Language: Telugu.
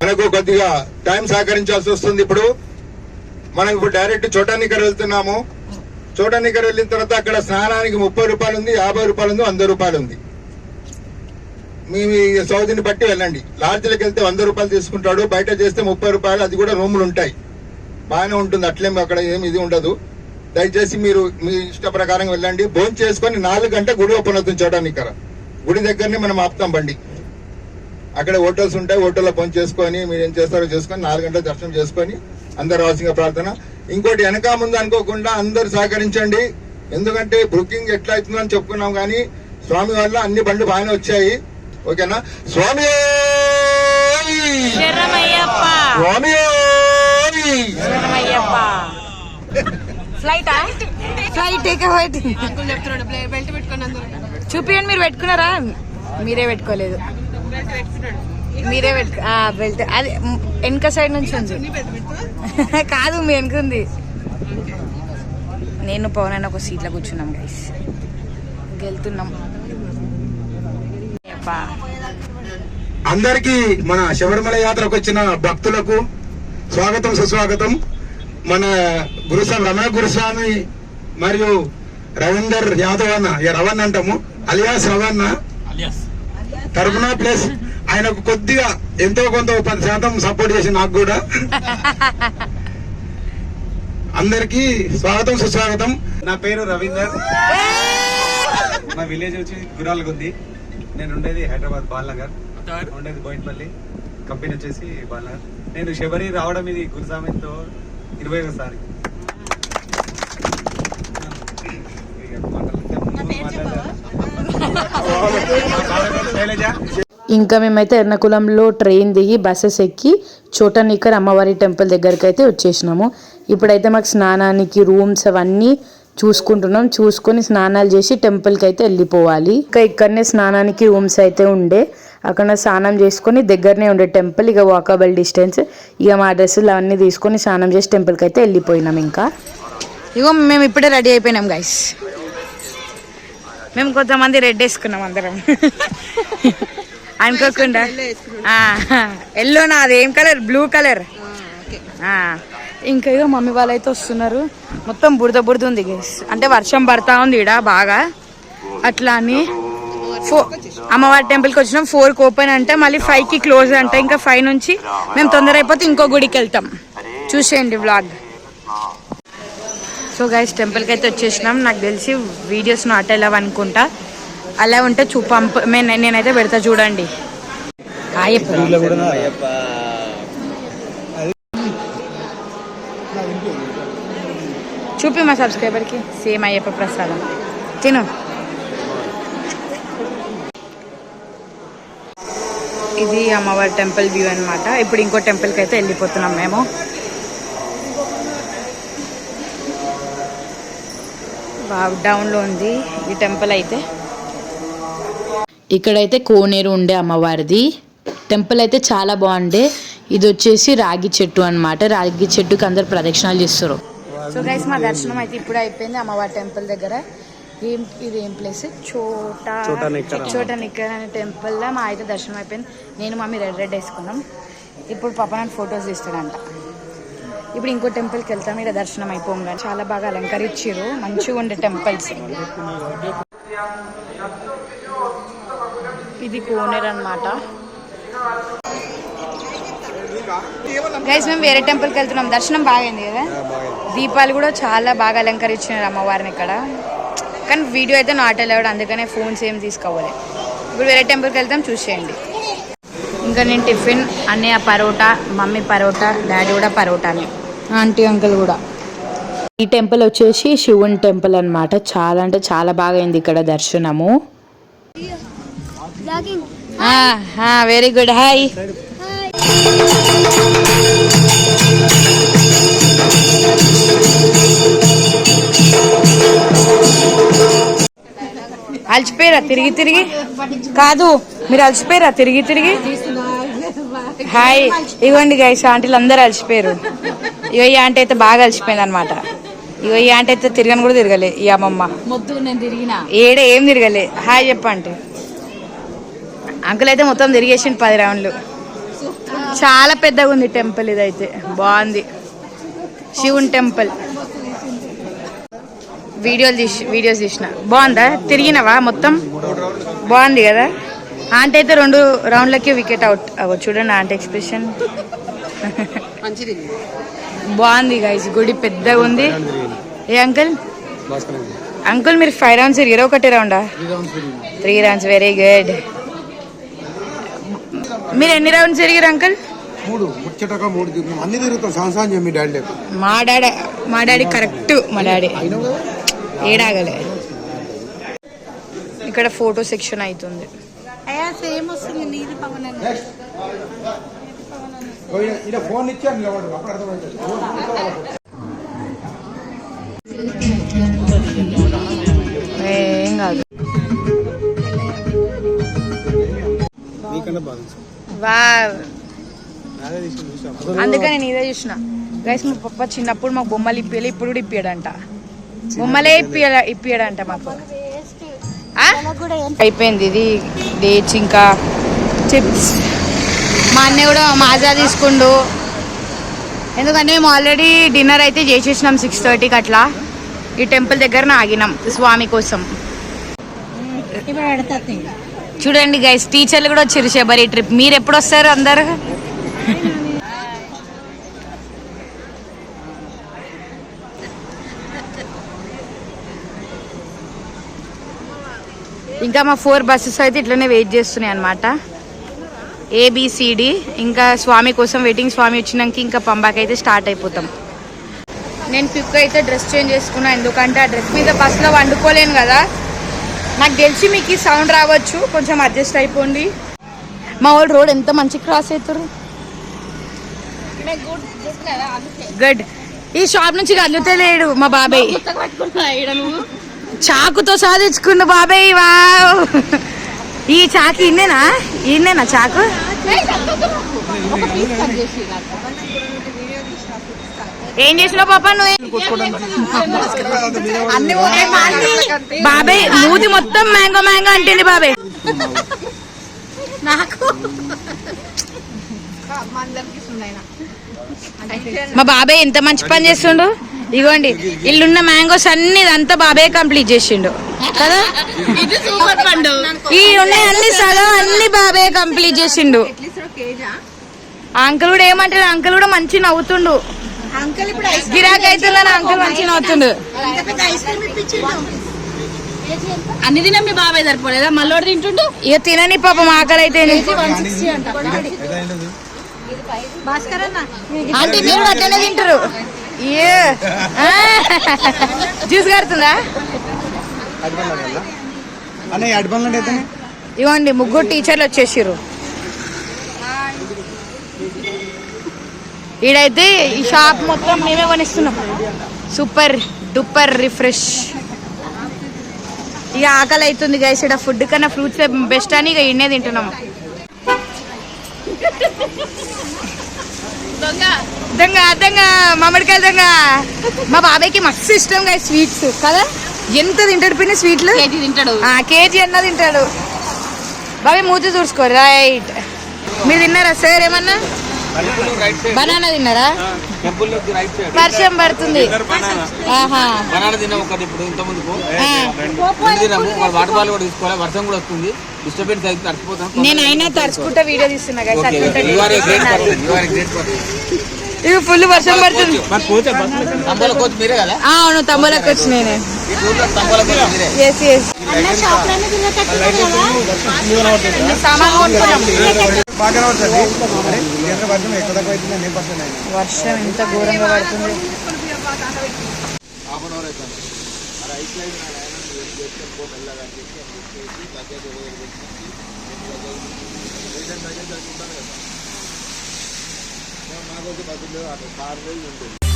మనకు కొద్దిగా టైం సహకరించాల్సి వస్తుంది. మనం ఇప్పుడు డైరెక్ట్ చోటానికర్ వెళ్తున్నాము. చోటానికర్ వెళ్ళిన తర్వాత అక్కడ స్నానానికి 30 రూపాయలు ఉంది, 50 రూపాయలు ఉంది, 100 రూపాయలు ఉంది. మీ సౌదీని బట్టి వెళ్ళండి. లాడ్జ్లకు వెళ్తే 100 రూపాయలు తీసుకుంటాడు, బయట చేస్తే 30 రూపాయలు. అది కూడా రూములు ఉంటాయి, బాగానే ఉంటుంది, అట్లేం అక్కడ ఏమి ఇది ఉండదు. దయచేసి మీరు మీ ఇష్ట ప్రకారం వెళ్ళండి. భోజనం చేసుకొని 4 గంటల గుడి ఓపెన్ అవుతుంది. చోటానికర గుడి దగ్గరనే మనం ఆపుతాం బండి. అక్కడ హోటల్స్ ఉంటాయి, హోటల్లో భోజనం చేసుకొని మీరు ఏం చేస్తారో చేసుకొని 4 గంటల దర్శనం చేసుకొని అందరు రావాల్సిన ప్రార్థన. ఇంకోటి వెనక ముందు అనుకోకుండా అందరు సహకరించండి. ఎందుకంటే బుకింగ్ ఎట్లా అవుతుందో అని చెప్పుకున్నాం, కానీ స్వామి వల్ల అన్ని బండ్లు బాగానే వచ్చాయి. ఓకేనా? స్వామి స్వామి చూపియండి. మీరు పెట్టుకున్నారా? మీరే పెట్టుకోలేదు. మీరే బెల్ట్ అది వెనక సైడ్ నుంచి ఉంది కాదు, మీ వెనక ఉంది. నేను పవన్ అని ఒక సీట్లో కూర్చున్నాం గైస్, వెళ్తున్నాం. అందరికి మన శబరిమల యాత్రకు వచ్చిన భక్తులకు స్వాగతం సుస్వాగతం. మన గురుస్వామి రమణ గురుస్వామి మరియు రవీందర్ యాదవ్ అన్న, రవణ్ అంటాము, అలియాస్ రవణ తరఫున ప్లస్ ఆయనకు కొద్దిగా ఎంతో కొంత 10% సపోర్ట్ చేసి నాకు కూడా అందరికి స్వాగతం సుస్వాగతం. నా పేరు రవీందర్, మా విలేజ్ వచ్చి గురాలగుంది. నేను ఉండేది హైదరాబాద్ బాలనగర్, ఉండేది బోయిన్పల్లి, కంపెనీ వచ్చేసి బాలనగర్. నేను శబరి రావడం ఇది గురుస్వామితో 20వ సారి. ఇంకా మేమైతే ఎర్నాకుళంలో ట్రైన్ దిగి బస్సెస్ ఎక్కి చోటానికర్ అమ్మవారి టెంపుల్ దగ్గరికి అయితే వచ్చేసినాము. ఇప్పుడైతే మాకు స్నానానికి రూమ్స్ అవన్నీ చూసుకుంటున్నాం. చూసుకొని స్నానాలు చేసి టెంపుల్కి అయితే వెళ్ళిపోవాలి. ఇంకా ఇక్కడనే స్నానానికి రూమ్స్ అయితే ఉండే, అక్కడ స్నానం చేసుకొని దగ్గరనే ఉండే టెంపుల్, ఇక వాకబుల్ డిస్టెన్స్. ఇక మా డ్రెస్సులు అవన్నీ తీసుకొని స్నానం చేసి టెంపుల్కి అయితే వెళ్ళిపోయినాం. ఇంకా ఇగో మేము ఇప్పుడే రెడీ అయిపోయినాం గైస్. మేము కొంతమంది రెడ్ వేసుకున్నాం అందరం అనుకోకుండా. ఎల్లోనా? అదేం కలర్? Blue colour. ఇంకా ఇక మమ్మీ వాళ్ళు అయితే వస్తున్నారు. మొత్తం బురద బురద ఉంది గైస్, అంటే వర్షం పడతా ఉంది ఇక్కడ బాగా. అట్లా అని అమ్మవారి టెంపుల్కి వచ్చినాం. 4కి ఓపెన్ అంటే మళ్ళీ 5కి క్లోజ్ అంట. ఇంకా 5 నుంచి మేము తొందర అయిపోతే ఇంకో గుడికి వెళ్తాం. చూసేయండి వ్లాగ్. సో గైస్ టెంపుల్కి అయితే వచ్చేసినాం. నాకు తెలిసి వీడియోస్ నాట్ అలౌ అనుకుంటా, అలా ఉంటే నేనైతే పెడతా చూడండి. చూపి మా సబ్స్క్రైబర్కి సేమ్ అయ్యప్ప ప్రసాదం తిను. ఇది అమ్మవారి టెంపుల్ వ్యూ అనమాట. ఇప్పుడు ఇంకో టెంపుల్కి అయితే వెళ్ళిపోతున్నాం మేము. డౌన్లో ఉంది ఈ టెంపుల్ అయితే. ఇక్కడైతే కోనేరు ఉండే అమ్మవారిది టెంపుల్ అయితే చాలా బాగుండే. ఇది వచ్చేసి రాగి చెట్టు అనమాట. రాగి చెట్టుకి అందరు ప్రదక్షిణాలు చేస్తారు. సో గైస్ మా దర్శనం అయితే ఇప్పుడు అయిపోయింది అమ్మవారి టెంపుల్ దగ్గర. ఇది ఏం ప్లేస్? చోటానికర్ అనే టెంపుల్లో మా అయితే దర్శనం అయిపోయింది. నేను మమ్మీ రెడ్ వేసుకున్నాం. ఇప్పుడు పాప నన్ను ఫొటోస్ తీస్తాడంట. ఇప్పుడు ఇంకో టెంపుల్కి వెళ్తాం. ఇక్కడ దర్శనం అయిపోగా చాలా బాగా అలంకరించారు, మంచిగా ఉండే టెంపుల్స్. ఇది కోనేరు అనమాట. గైస్ మేము వేరే టెంపుల్కి వెళ్తున్నాం. దర్శనం బాగైంది కదా, దీపాలు కూడా చాలా బాగా అలంకరించినారు అమ్మవారిని ఇక్కడ. కానీ వీడియో అయితే నాట్ అలౌడ్, అందుకనే ఫోన్స్ ఏం తీసుకోవాలి. ఇప్పుడు వేరే టెంపుల్కి వెళ్తాం, చూసేయండి. ఇంకా నేను టిఫిన్ అన్నయ్య పరోటా, మమ్మీ పరోటా, డాడీ కూడా పరోటాని, ఆంటీ అంకుల్ కూడా. ఈ టెంపుల్ వచ్చేసి శివుని టెంపుల్ అనమాట. చాలా అంటే చాలా బాగా అయింది ఇక్కడ దర్శనము. Very good. హాయ్. అలసిపోయారా తిరిగి తిరిగి? కాదు, మీరు అలసిపోయారా తిరిగి తిరిగి? హాయ్. ఇవ్వండి గైస్, ఆంటీలు అందరూ అలసిపోయారు. ఇగో ఈ ఆంటీ అయితే బాగా అలసిపోయింది అనమాట. ఇగో ఈ ఆంటీ అయితే తిరగని కూడా తిరగలే. ఈ అమ్మమ్మ ఏడే ఏం తిరగలే. హాయ్ చెప్పండి. అంకుల్ అయితే మొత్తం తిరిగేసిండు 10 రౌండ్లు. చాలా పెద్దగా ఉంది టెంపుల్. ఇదైతే బాగుంది, శివుని టెంపుల్. వీడియోస్ తీసిన. బాగుందా? తిరిగినవా మొత్తం? బాగుంది కదా. ఆంటీ అయితే 2 రౌండ్లకి వికెట్ అవుట్. చూడండి ఆంటీ ఎక్స్ప్రెషన్. బాగుంది గైస్, గుడి పెద్దగా ఉంది. ఏ అంకుల్? అంకుల్ మీరు 5 రౌండ్స్ తిరిగారు, ఒకటే రౌండా? 3 రౌండ్స్. Very good. మీరు ఎన్ని రౌండ్స్ తిరిగారు అంకుల్? 3 అన్ని తిరుగుతాం. సంవత్సరం మీ డాడీ. మా డాడీ కరెక్ట్. మా డాడీ ఏడాగలే. ఇక్కడ ఫోటో సెక్షన్ అవుతుంది. ఫోన్ ఇచ్చాను అప్పుడు అర్థమవుతుంది. ఏం కాదు. వావ్, అందుకని నేనే చూసిన గైస్. మా పప్ప చిన్నప్పుడు మాకు బొమ్మలు ఇప్పియాలి, ఇప్పుడు కూడా ఇప్పియాడంట. బొమ్మలే ఇప్పియాడంట మాకు. అయిపోయింది ఇది. డేట్స్ ఇంకా చిప్స్. మా అన్నయ్య కూడా మాజా తీసుకుండు, ఎందుకంటే మేము ఆల్రెడీ డిన్నర్ అయితే చేసేసినాం 6:30కి అట్లా. ఈ టెంపుల్ దగ్గర ఆగినాం స్వామి కోసం. చూడండి గైస్, టీచర్లు కూడా వచ్చారు శబరి ట్రిప్. మీరు ఎప్పుడు వస్తారు అందరు? ఇంకా మా 4 బస్సెస్ అయితే ఇట్లనే వెయిట్ చేస్తున్నాయి అనమాట. ABCD. ఇంకా స్వామి కోసం వెయిటింగ్. స్వామి వచ్చినాక ఇంకా పంబాకి అయితే స్టార్ట్ అయిపోతాం. నేను క్విక్ అయితే డ్రెస్ చేంజ్ చేసుకున్నా, ఎందుకంటే ఆ డ్రెస్ మీద బస్సులో వండుకోలేను కదా. నాకు తెలిసి మీకు ఈ సౌండ్ రావచ్చు, కొంచెం అడ్జస్ట్ అయిపోండి. మా వాళ్ళు రోడ్ ఎంత మంచి క్రాస్ అవుతారు. గుడ్. ఈ షాప్ నుంచి కదులుతలేడు మా బాబాయ్. చాకుతో సాధించుకుండు బాబాయ్. వావ్, ఈ చాకు ఇన్నేనా చాకు? ఏం చేసినావు పాప నువ్వు? బాబాయ్ మూతి మొత్తం మ్యాంగో అంటుంది బాబాయ్. నాకు మా బాబాయ్ ఎంత మంచి పని చేస్తుండు. ఇగోండి, ఇల్లున్న మ్యాంగోస్ అన్ని ఇదంతా బాబాయ్ కంప్లీట్ చేసిండు కదా. ఈ ఉన్నాయి అన్ని సగం అన్ని బాబాయ్ కంప్లీట్ చేసిండు. అంకుల్ కూడా ఏమంటాడు? అంకుల్ కూడా మంచి నవ్వుతుండు. గిరాకీ అవుతుందని అంకుల్ మంచి నవ్వుతుండు. అన్ని తిన మీ బాబాయ్ సరిపోలేదా? మళ్ళీ తింటుండు. ఇక తినని పాపం ఆకలి అయితే. ఆంటీ మీరు అట్లనే తింటారు. జ్యూస్ కడుతుందా? ఇవ్వండి, 3 టీచర్లు వచ్చేసారు. ఈడైతే ఈ షాప్ మొత్తం మేమే కొనిస్తున్నాం. Super duper refresh. ఇక ఆకలి అవుతుంది గైస్. ఇక్కడ ఫుడ్ కన్నా ఫ్రూట్స్ బెస్ట్ అని ఇక ఇన్నే తింటున్నాము. దొంగ మామిడికాయ దొంగ. మా బాబాయ్కి మస్తు ఇష్టం గైస్ స్వీట్స్ కదా. ఎంత తింటాడు పిన్ని స్వీట్లు? కేజీ అన్న తింటాడు. బాబాయ్ మూతి చూసుకో. రైట్. మీరు తిన్నారా సార్ ఏమన్నా? బనానా తిన్నారా? వర్షం పడుతుంది. నేనైనా తడుచుకుంటా వీడియో తీస్తున్నా. ఇవి ఫుల్ వర్షం పడుతుంది. అవును, తంబోలకు వచ్చి నేనే. వర్షం ఎంత ఘోరంగా పడుతుంది. మాకు బస్సులు 6 రోజులు ఉంటుంది.